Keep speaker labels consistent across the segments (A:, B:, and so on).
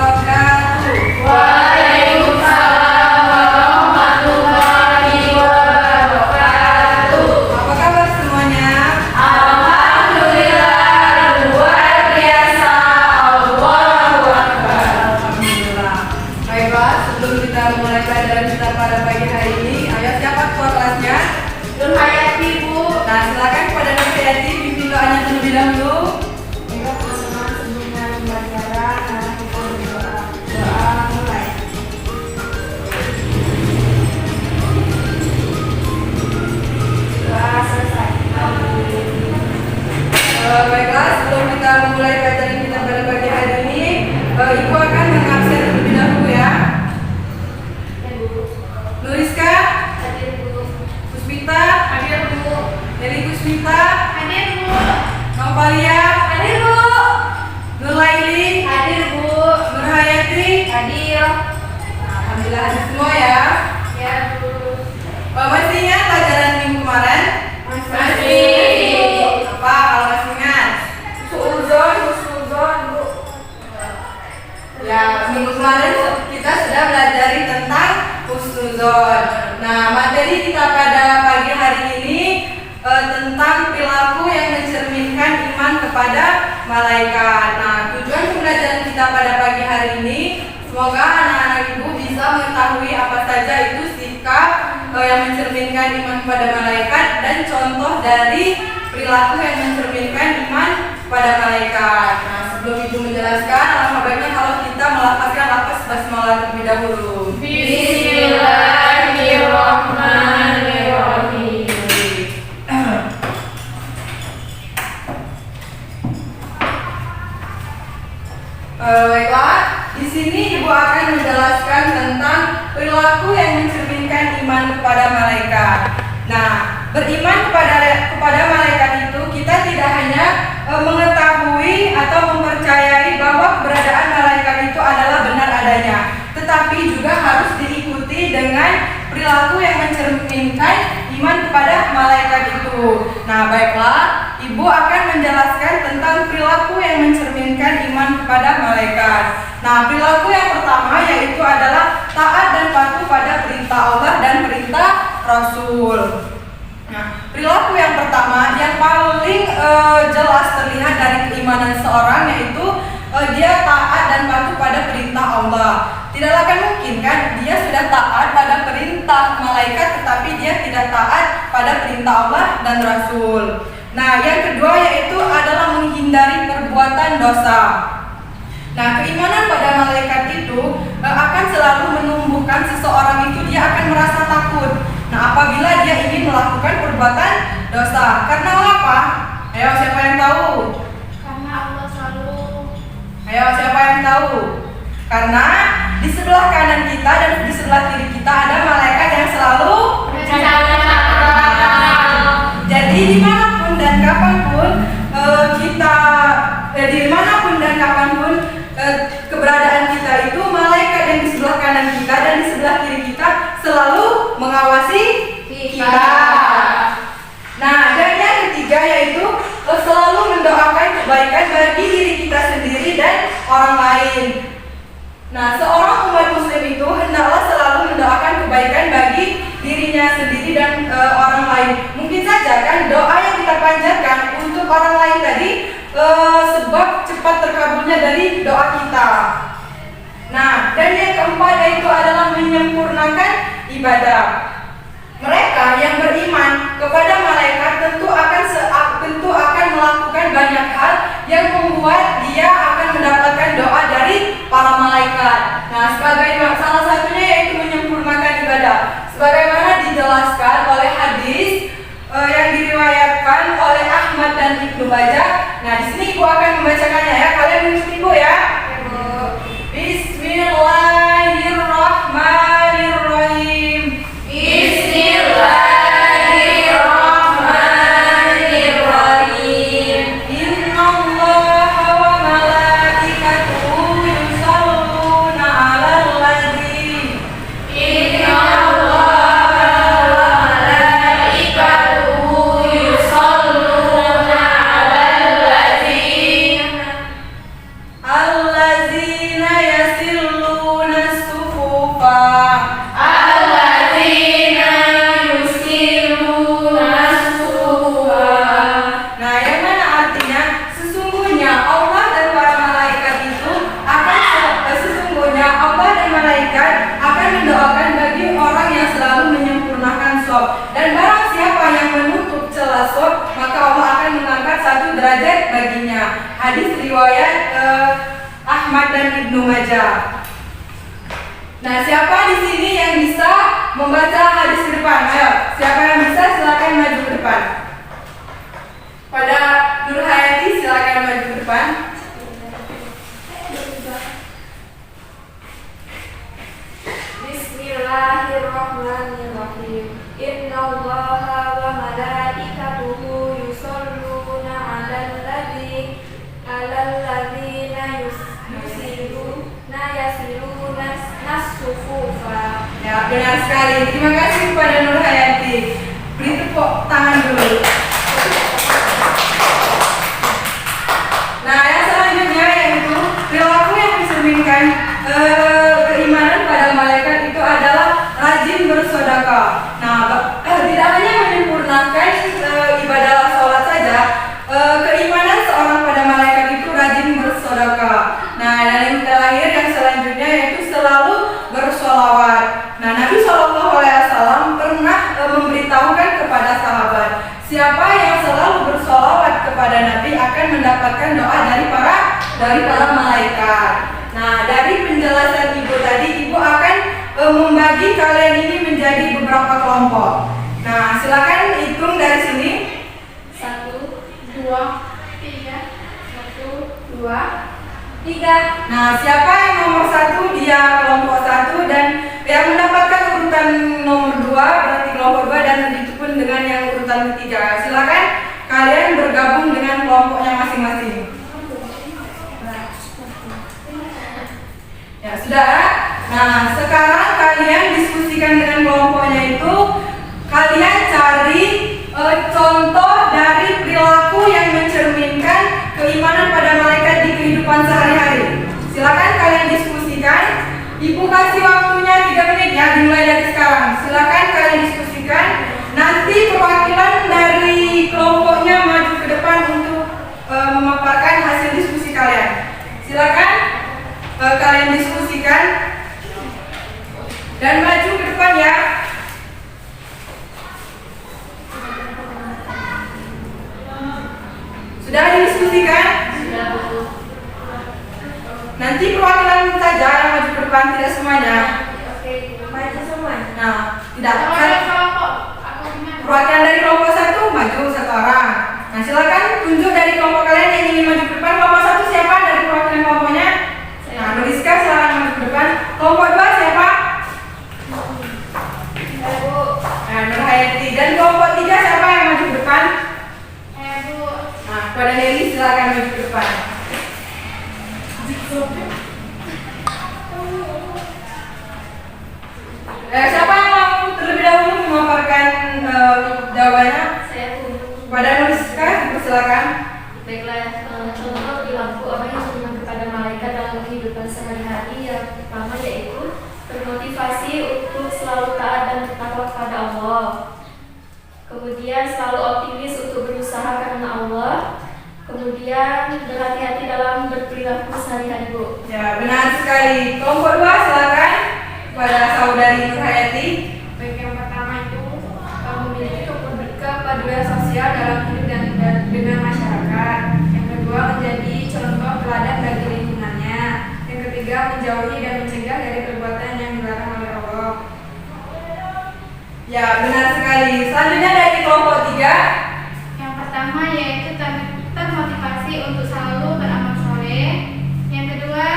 A: wabarakatuh.
B: Waalaikumsalam warahmatullahi wabarakatuh.
A: Apa kabar semuanya?
B: Alhamdulillah, luar biasa. Allahu Akbar.
A: Alhamdulillah. Baiklah, sebelum kita mulai pelajaran kita pada pagi hari ini, ayo siapa ketua kelasnya?
B: Nur Hayati, Bu.
A: Nah, silakan kepada Nur Hayati pimpin doanya terlebih dahulu.
B: Baiklah teman-teman, sebelumnya pembelajaran, kita berdoa. Doa mulai. Doa selesai.
A: Baiklah, sebelum kita mulai pelajaran kita pada pagi hari ini, Ibu akan mengabsen terlebih dahulu ya.
B: Ya, Bu.
A: Nuriska,
B: Hadir, Bu.
A: Puspita,
B: Hadir, Bu.
A: Deli Puspita,
B: Hadir, Bu.
A: Novalia,
B: Hadir, Bu.
A: Nur Laili,
B: Hadir, Bu.
A: Nur Hayati.
B: Hadir.
A: Alhamdulillah hadir semua ya.
B: Ya, Bu.
A: Masih ingat pelajaran minggu kemarin?
B: Masih.
A: Apa kalau masih ingat?
B: Husnuzon, Bu.
A: Ya, minggu kemarin kita sudah belajar tentang husnuzon. Nah, materi kita pada pagi hari ini tentang perilaku yang mencerminkan iman kepada malaikat. Nah, tujuan pembelajaran kita pada pagi hari ini semoga anak-anak ibu bisa mengetahui apa saja itu sikap yang mencerminkan iman kepada malaikat dan contoh dari perilaku yang mencerminkan iman kepada malaikat. Nah, sebelum ibu menjelaskan, alangkah baiknya kalau kita melafazkan lafaz basmalah terlebih dahulu.
B: Bismillahirrahmanirrahim.
A: Baiklah, di sini ibu akan menjelaskan tentang perilaku yang mencerminkan iman kepada malaikat. Nah, beriman kepada malaikat itu kita tidak hanya mengetahui atau mempercayai bahwa keberadaan malaikat itu adalah benar adanya, tetapi juga harus diikuti dengan perilaku yang mencerminkan iman kepada malaikat itu. Nah, baiklah, ibu akan menjelaskan tentang perilaku yang mencerminkan iman kepada malaikat. Nah, perilaku yang pertama yaitu adalah taat dan patuh pada perintah Allah dan perintah Rasul. Nah, perilaku yang pertama yang paling jelas terlihat dari keimanan seorang yaitu dia taat dan patuh pada perintah Allah. Tidaklah akan mungkin kan dia sudah taat pada perintah malaikat tetapi dia tidak taat pada perintah Allah dan Rasul. Nah, yang kedua yaitu adalah menghindari perbuatan dosa. Nah, keimanan pada malaikat itu akan selalu menumbuhkan seseorang itu dia akan merasa takut. Nah, apabila dia ingin melakukan perbuatan dosa. Karena apa? Ayo, siapa yang tahu?
B: Karena Allah selalu.
A: Ayo, siapa yang tahu? Karena di sebelah kanan kita dan di sebelah kiri kita ada malaikat yang selalu
B: mencatat.
A: Jadi dimanapun dan kapanpun keberadaan kita itu malaikat yang di sebelah kanan kita dan di sebelah kiri kita selalu mengawasi kita. Nah, dan yang ketiga yaitu selalu mendoakan kebaikan bagi diri kita sendiri dan orang lain. Nah, seorang umat muslim itu hendaklah selalu mendoakan kebaikan bagi dirinya sendiri dan orang lain. Mungkin saja kan doa yang kita panjatkan untuk orang lain tadi sebab cepat terkabulnya dari doa kita. Nah, dan yang keempat yaitu adalah menyempurnakan ibadah. Mereka yang beriman kepada malaikat tentu akan melakukan banyak hal yang membuat dia akan mendapatkan doa dari para malaikat. Nah, salah satunya yaitu menyempurnakan ibadah. Sebagaimana dijelaskan oleh hadis yang diriwayatkan oleh Ahmad dan Ibnu Majah. Nah, di sini ibu akan membacakannya ya. Kalian mengikuti ibu ya. derajat baginya. Hadis riwayat Ahmad dan Ibnu Majah. Nah, siapa di sini yang bisa membaca hadis ke depan? Ayo, siapa yang bisa silakan maju ke depan. Pada Nur Hayati silakan maju ke depan.
B: Bismillahirrahmanirrahim. Innallaha wa malaikatahu yusholluna 'alal ladzina yasiluna nas-sufufa.
A: Ya, benar sekali. Terima kasih kepada Nur Hayati. Beri tepuk tangan dulu. Nah, yang selanjutnya yaitu perilaku yang mencerminkan keimanan pada malaikat itu adalah rajin bersedekah. Nah, tidak hanya menyempurnakan ibadah sholat saja, keimanan seorang pada malaikat itu rajin bersedekah. Nah, dan yang terakhir yang selanjutnya yaitu selalu bersolawat. Nah, Nabi SAW pernah memberitahukan kepada sahabat, siapa yang selalu bersolawat kepada Nabi akan mendapatkan doa dari para malaikat. Nah, dari penjelasan Ibu tadi, Ibu akan membagi kalian ini menjadi beberapa kelompok. Nah, silakan hitung dari sini.
B: 1, 2, 3. 1, 2, 3.
A: Nah, siapa yang nomor 1 dia kelompok 1 dan yang mendapatkan urutan nomor 2 berarti kelompok 2 dan begitu pun dengan yang urutan ketiga. Silakan kalian bergabung dengan kelompoknya masing-masing. Ya, sudah. Nah, sekarang kalian diskusikan dengan kelompoknya itu. Kalian cari contoh dari perilaku yang mencerminkan keimanan pada malaikat di kehidupan sehari-hari. Silakan kalian diskusikan. Ibu kasih waktunya 3 menit ya, dimulai dari sekarang. Silakan kalian diskusikan. Nanti perwakilan dari kelompoknya maju ke depan untuk memaparkan hasil diskusi kalian. Silakan kalian diskusikan dan maju ke depan ya. Sudah didiskusikan?
B: Sudah, Bu.
A: Nanti perwakilan saja yang maju ke depan, tidak semuanya.
B: Oke, maju semua.
A: Nah, tidak.
B: Kelompok. Aku gimana?
A: Perwakilan dari kelompok 1 maju 1 orang. Nah, silakan tunjuk dari kelompok kalian yang ingin maju ke depan. Kelompok 1 siapa dari perwakilan kelompoknya? Nah, Nuriska silakan maju ke depan. Kelompok 2 siapa?
B: Bu.
A: Nah, Nur Hayati. Dan kelompok 3 siapa yang maju ke depan?
B: Bu.
A: Nah, kepada Nelly silakan maju ke depan. Siapa yang mau terlebih dahulu memaparkan jawabannya?
B: Saya Bu.
A: Pada Nuriska, dipersilakan.
B: Baiklah, contoh perilaku orang yang beriman kepada malaikat dalam kehidupan sehari-hari yang pertama yaitu termotivasi untuk selalu taat dan bertakwa kepada Allah. Kemudian selalu optimis untuk berusaha karena Allah. Kemudian berhati-hati dalam berperilaku sehari-hari, Bu.
A: Ya, benar sekali. Kelompok 2 silakan pada saudari Nur Hayati.
B: Baik, yang pertama itu memiliki kepedulian sosial dalam hidup dan dengan masyarakat. Yang kedua, menjadi contoh teladan bagi lingkungannya. Yang ketiga, menjauhi dan mencegah dari perbuatan yang dilarang oleh Allah.
A: Ya, benar sekali. Selanjutnya dari kelompok 3.
B: Yang pertama yaitu termotivasi untuk selalu beramal soleh. Yang kedua,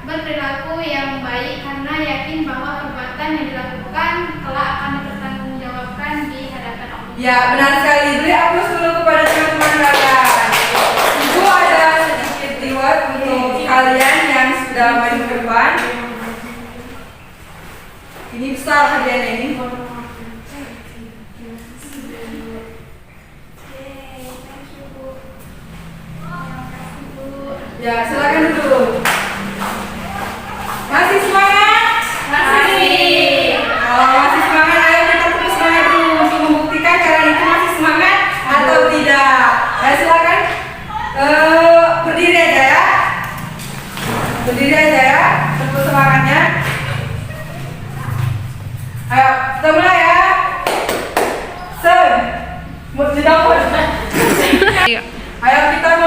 B: berperilaku yang baik karena yakin bahwa perbuatan yang dilakukan kelak akan dipertanggungjawabkan di hadapan Allah.
A: Ya, benar sekali. Beri aplaus dulu kepada teman-teman kalian. Ibu ada sedikit reward untuk kalian yang sudah maju ke depan. Ini besar hadiahnya ini. Ya, silakan dulu. Masih semangat?
B: Masih.
A: Kalau masih semangat, ayo kita terus semangat dulu untuk membuktikan kalian itu masih semangat atau tidak. Ya, silakan berdiri aja ya. Berdiri aja ya, untuk semangatnya. Ayo, kita mulai ya. Ayo kita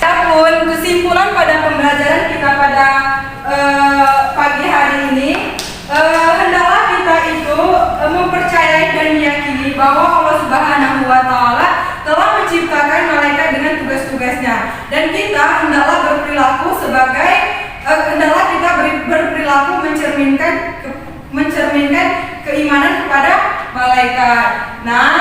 A: Adapun kesimpulan pada pembelajaran kita pada pagi hari ini, hendaklah kita itu mempercayai dan meyakini bahwa Allah Subhanahu wa Ta'ala telah menciptakan malaikat dengan tugas-tugasnya, dan kita hendaklah berperilaku mencerminkan keimanan kepada malaikat. Nah,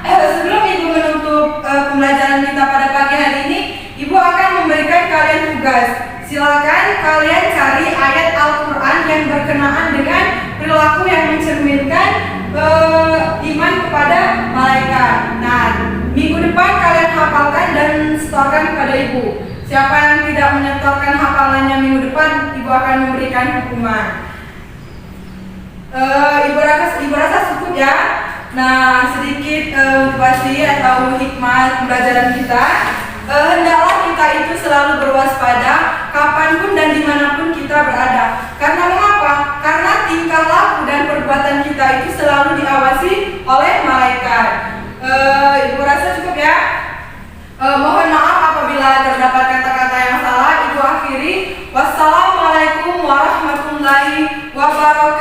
A: sebelum Ibu menutup pembelajaran kita pada pagi hari ini, Ibu akan memberikan kalian tugas. Silakan kalian cari ayat Al-Quran yang berkenaan dengan perilaku yang mencerminkan iman kepada malaikat. Nah, minggu depan kalian hafalkan dan setorkan kepada Ibu. Siapa yang tidak menyetorkan hafalannya minggu depan, Ibu akan memberikan hukuman. Ibu rasa cukup ya. Nah, sedikit motivasi atau hikmah pembelajaran kita. Hendaklah kita itu selalu berwaspada kapanpun dan dimanapun kita berada. Karena mengapa? Karena tingkah laku dan perbuatan kita itu selalu diawasi oleh malaikat. Ibu rasa cukup ya. Mohon maaf apabila terdapat kata-kata yang salah. Ibu akhiri. Wassalamualaikum warahmatullahi wabarakatuh.